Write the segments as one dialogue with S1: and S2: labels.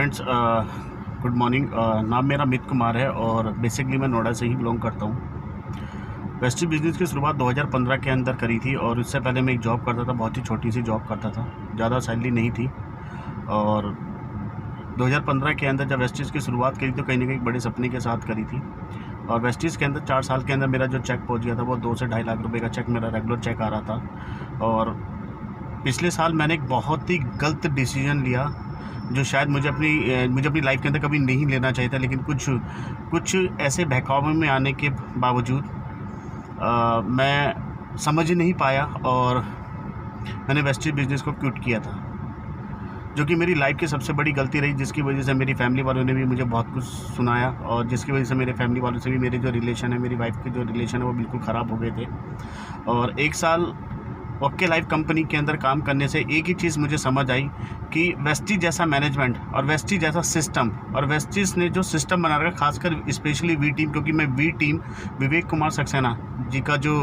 S1: Friends, good morning. नाम मेरा अमित कुमार है और बेसिकली मैं नोएडा से ही बिलोंग करता हूँ। वेस्टी बिज़नेस की शुरुआत 2015 के अंदर करी थी और उससे पहले मैं एक जॉब करता था, बहुत ही छोटी सी जॉब करता था, ज़्यादा सैलरी नहीं थी। और 2015 के अंदर जब वेस्टीज़ की शुरुआत करी तो कहीं ना कहीं बड़े सपने के साथ करी थी। और वेस्टीज़ के अंदर 4 साल के अंदर मेरा जो चेक पहुँच गया था वो 2 से ढाई लाख रुपये का चेक, मेरा रेगुलर चेक आ रहा था। और पिछले साल मैंने एक बहुत ही गलत डिसीजन लिया जो शायद मुझे अपनी लाइफ के अंदर कभी नहीं लेना चाहिए था, लेकिन कुछ ऐसे बहकावे में आने के बावजूद मैं समझ ही नहीं पाया और मैंने वेस्टीज बिज़नेस को क्विट किया था, जो कि मेरी लाइफ की सबसे बड़ी गलती रही, जिसकी वजह से मेरी फैमिली वालों ने भी मुझे बहुत कुछ सुनाया और जिसकी वजह से मेरे फैमिली वालों से भी मेरे जो रिलेशन है, मेरी वाइफ के जो रिलेशन है वो बिल्कुल ख़राब हो गए थे। और 1 साल ओके लाइफ कंपनी के अंदर काम करने से एक ही चीज़ मुझे समझ आई कि वेस्टीज जैसा मैनेजमेंट और वेस्टीज जैसा सिस्टम, और वेस्टीज ने जो सिस्टम बना रखा, खासकर स्पेशली वी टीम, क्योंकि मैं वी टीम विवेक कुमार सक्सेना जी का जो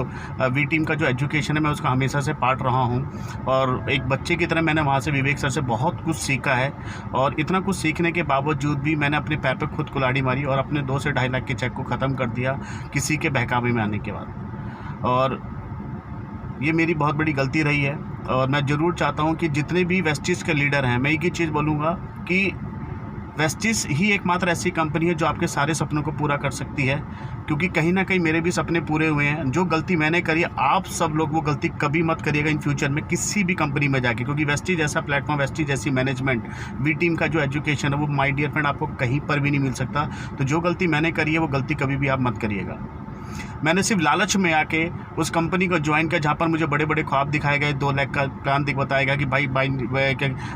S1: वी टीम का जो एजुकेशन है मैं उसका हमेशा से पार्ट रहा हूँ। और एक बच्चे की तरह मैंने वहाँ से विवेक सर से बहुत कुछ सीखा है। और इतना कुछ सीखने के बावजूद भी मैंने अपने पैर पर खुद कुल्हाड़ी मारी और अपने 2 से ढाई लाख के चेक को ख़त्म कर दिया किसी के बहकावे में आने के बाद। और ये मेरी बहुत बड़ी गलती रही है। और मैं ज़रूर चाहता हूँ कि जितने भी वेस्टीज़ के लीडर हैं, मैं एक ही चीज़ बोलूँगा कि वेस्टीज़ ही एकमात्र ऐसी कंपनी है जो आपके सारे सपनों को पूरा कर सकती है, क्योंकि कहीं ना कहीं मेरे भी सपने पूरे हुए हैं। जो गलती मैंने करी, आप सब लोग वो गलती कभी मत करिएगा इन फ्यूचर में किसी भी कंपनी में जाके, क्योंकि वेस्टीज जैसा प्लेटफॉर्म, वेस्टीज जैसी मैनेजमेंट, वी टीम का जो एजुकेशन है वो माय डियर फ्रेंड आपको कहीं पर भी नहीं मिल सकता। तो जो गलती मैंने करी है वो गलती कभी भी आप मत करिएगा। मैंने सिर्फ लालच में आके उस कंपनी को ज्वाइन किया जहाँ पर मुझे बड़े बड़े ख्वाब दिखाए गए, 2 लाख का प्लान बताया गया कि भाई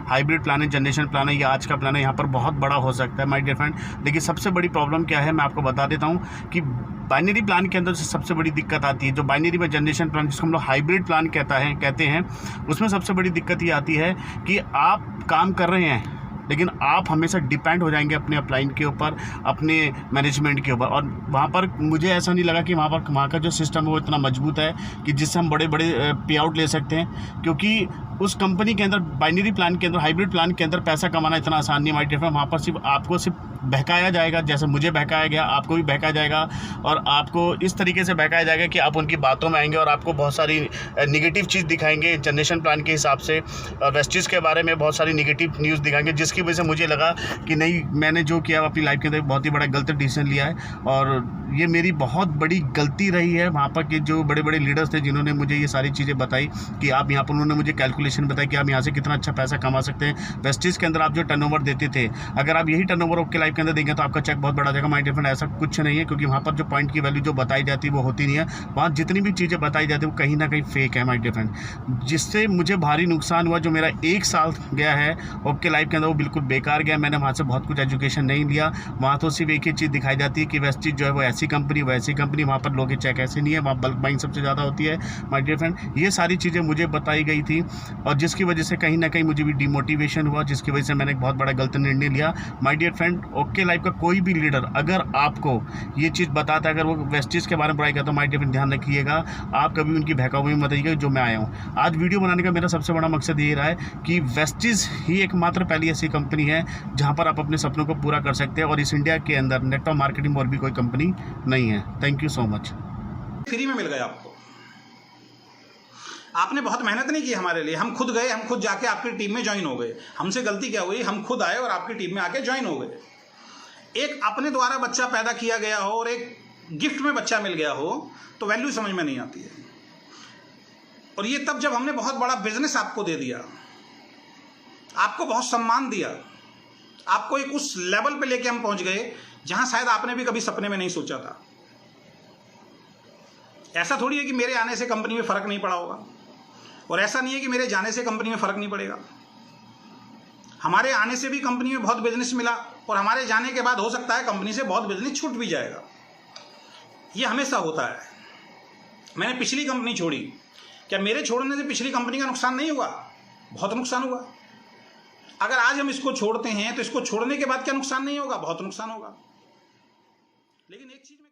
S1: हाइब्रिड प्लान है, जनरेशन प्लान है, या आज का प्लान है, यहाँ पर बहुत बड़ा हो सकता है माय डियर फ्रेंड। लेकिन सबसे बड़ी प्रॉब्लम क्या है मैं आपको बता देता हूँ कि बाइनरी प्लान के अंदर से सबसे बड़ी दिक्कत आती है। जो बाइनरी में जनरेशन प्लान, जिसको हम लोग हाइब्रिड प्लान कहते हैं, उसमें सबसे बड़ी दिक्कत ये आती है कि आप काम कर रहे हैं लेकिन आप हमेशा डिपेंड हो जाएंगे अपने अपलाइन के ऊपर, अपने मैनेजमेंट के ऊपर। और वहाँ पर मुझे ऐसा नहीं लगा कि वहाँ का जो सिस्टम है वो इतना मजबूत है कि जिससे हम बड़े बड़े पे आउट ले सकते हैं, क्योंकि उस कंपनी के अंदर, बाइनरी प्लान के अंदर, हाइब्रिड प्लान के अंदर पैसा कमाना इतना आसान नहीं है माय डियर फ्रेंड। वहाँ पर सिर्फ आपको बहकाया जाएगा, जैसे मुझे बहकाया गया, आपको भी बहकाया जाएगा। और आपको इस तरीके से बहकाया जाएगा कि आप उनकी बातों में आएंगे और आपको बहुत सारी निगेटिव चीज़ दिखाएंगे जनरेशन प्लान के हिसाब से, और वेस्टीज़ के बारे में बहुत सारी निगेटिव न्यूज़ दिखाएंगे, जिसकी वजह से मुझे लगा कि नहीं, मैंने जो किया अपनी लाइफ के अंदर बहुत ही बड़ा गलत डिसीजन लिया है। और ये मेरी बहुत बड़ी गलती रही है। वहाँ पर के जो बड़े बड़े लीडर्स थे जिन्होंने मुझे ये सारी चीज़ें बताई कि आप यहाँ पर, उन्होंने मुझे कैलकुलेशन बताई कि आप यहाँ से कितना अच्छा पैसा कमा सकते हैं। वेस्टीज़ के अंदर आप जो टर्नओवर देते थे, अगर आप यही टर्नओवर ओके लाइफ के अंदर देंगे तो आपका चेक बहुत बड़ा जाएगा माय डियर फ्रेंड। ऐसा कुछ नहीं है, क्योंकि वहाँ पर जो पॉइंट की वैल्यू जो बताई जाती है वो होती नहीं है। वहाँ जितनी भी चीज़ें बताई जाती है वो कहीं ना कहीं फेक है माय डियर फ्रेंड, जिससे मुझे भारी नुकसान हुआ। जो मेरा 1 साल गया है ओके लाइफ के अंदर वो बिल्कुल बेकार गया। मैंने वहाँ से बहुत कुछ एजुकेशन नहीं लिया। वहाँ तो सिर्फ एक ही चीज़ दिखाई जाती है कि वेस्टीज जो है वो ऐसी कंपनी, वैसी कंपनी, वहाँ पर लोग के चेक ऐसे नहीं है, वहाँ बल्क बाइंग सबसे ज़्यादा होती है माय डियर फ्रेंड। ये सारी चीज़ें मुझे बताई गई थी और जिसकी वजह से कहीं ना कहीं मुझे भी डिमोटिवेशन हुआ, जिसकी वजह से मैंने एक बहुत बड़ा गलत निर्णय लिया my dear friend. Okay life का कोई भी लीडर अगर आपको ये चीज़ बताता है, अगर वो वेस्टीज के बारे में बुराई करता है, माय डियर फ्रेंड ध्यान रखिएगा, आप कभी उनकी बहकावे में मत आइएगा जो मैं आया हूँ। आज वीडियो बनाने का मेरा सबसे बड़ा मकसद ये रहा है कि वेस्टीज ही एकमात्र पहली ऐसी कंपनी है जहाँ पर आप अपने सपनों को पूरा कर सकते हैं, और इस इंडिया के अंदर नेटवर्क मार्केटिंग में और भी कोई कंपनी नहीं है। Thank you so much.
S2: Free में मिल गया आपको, आपने बहुत मेहनत नहीं की हमारे लिए, हम खुद गए, हम खुद जाके आपकी टीम में ज्वाइन हो गए। हमसे गलती क्या हुई, हम खुद आए और आपकी टीम में आके ज्वाइन हो गए। एक अपने द्वारा बच्चा पैदा किया गया हो और एक गिफ्ट में बच्चा मिल गया हो तो वैल्यू समझ में नहीं आती है। और ये तब जब हमने बहुत बड़ा बिजनेस आपको दे दिया, आपको बहुत सम्मान दिया, आपको एक उस लेवल पे लेके हम पहुंच गए जहां शायद आपने भी कभी सपने में नहीं सोचा था। ऐसा थोड़ी है कि मेरे आने से कंपनी में फर्क नहीं पड़ा होगा, और ऐसा नहीं है कि मेरे जाने से कंपनी में फर्क नहीं पड़ेगा। हमारे आने से भी कंपनी में बहुत बिजनेस मिला और हमारे जाने के बाद हो सकता है कंपनी से बहुत बिजनेस छूट भी जाएगा। ये हमेशा होता है। मैंने पिछली कंपनी छोड़ी, क्या मेरे छोड़ने से पिछली कंपनी का नुकसान नहीं हुआ? बहुत नुकसान हुआ। अगर आज हम इसको छोड़ते हैं तो इसको छोड़ने के बाद क्या नुकसान नहीं होगा? बहुत नुकसान होगा। लेकिन एक चीज में